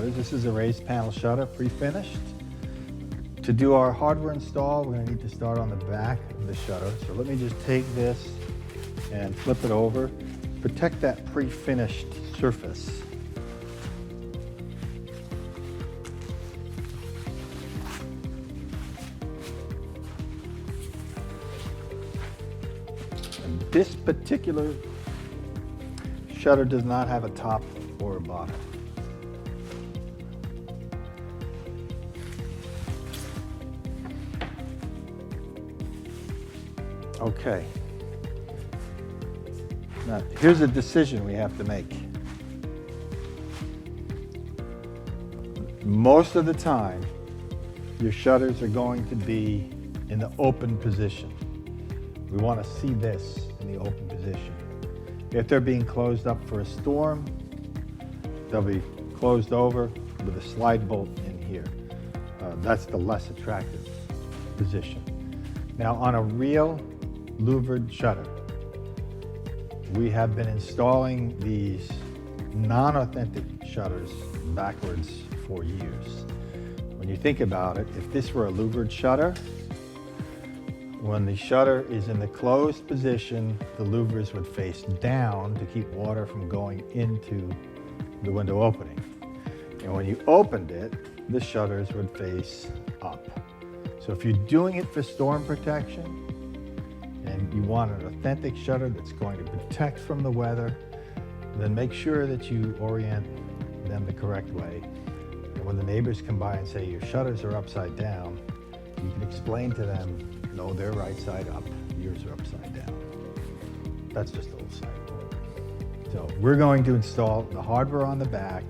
shutters. This is a raised panel shutter, pre-finished. To do our hardware install, we're going to need to start on the back of the shutter. So let me just take this and flip it over. Protect that pre-finished surface. And this particular shutter does not have a top or a bottom. Okay. Now, here's a decision we have to make. Most of the time, your shutters are going to be in the open position. We want to see this in the open position. If they're being closed up for a storm, they'll be closed over with a slide bolt in here. That's the less attractive position. Now, on a real louvered shutter, we have been installing these non-authentic shutters backwards for years. When you think about it, if this were a louvered shutter, when the shutter is in the closed position, the louvers would face down to keep water from going into the window opening. And when you opened it, the shutters would face up. So if you're doing it for storm protection, and you want an authentic shutter that's going to protect from the weather, then make sure that you orient them the correct way. And when the neighbors come by and say your shutters are upside down, you can explain to them, no, they're right side up, yours are upside down. That's just a little side note. So we're going to install the hardware on the back,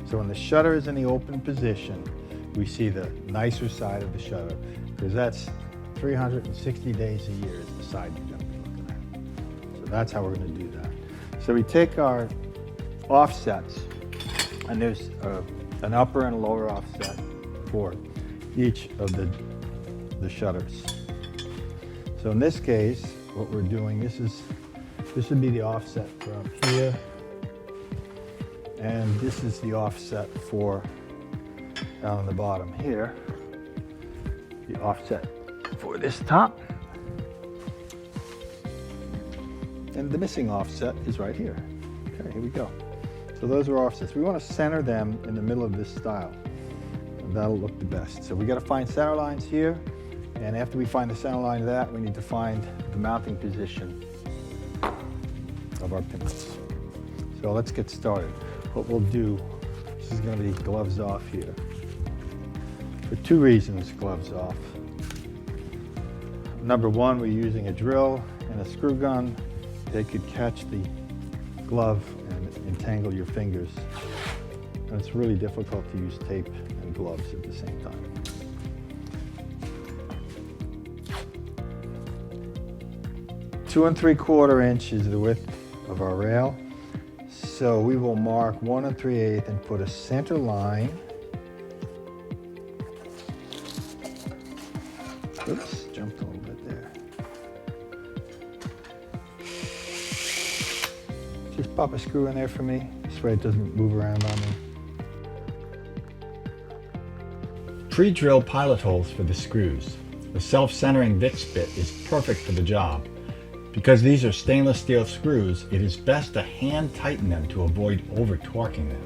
so when the shutter is in the open position, we see the nicer side of the shutter, because that's 360 days a year is the side you're going to be looking at. So that's how we're going to do that. So we take our offsets, and there's an upper and a lower offset for each of the shutters. So in this case, what we're doing, this would be the offset from here, and this is the offset for down on the bottom here, the offset for this top, and the missing offset is right here. Okay, here we go. So those are offsets. We want to center them in the middle of this style, and that'll look the best. So we got to find center lines here, and after we find the center line of that, we need to find the mounting position of our pins. So let's get started. What we'll do, this is going to be gloves off here. For two reasons, gloves off. Number one, we're using a drill and a screw gun. They could catch the glove and entangle your fingers. And it's really difficult to use tape and gloves at the same time. Two and 3/4 inch is the width of our rail. So we will mark 1 3/8 and put a center line. Oops, jumped a little bit there. Just pop a screw in there for me. This way it doesn't move around on me. Pre-drill pilot holes for the screws. The self-centering Vicks bit is perfect for the job. Because these are stainless steel screws, it is best to hand tighten them to avoid over-torquing them.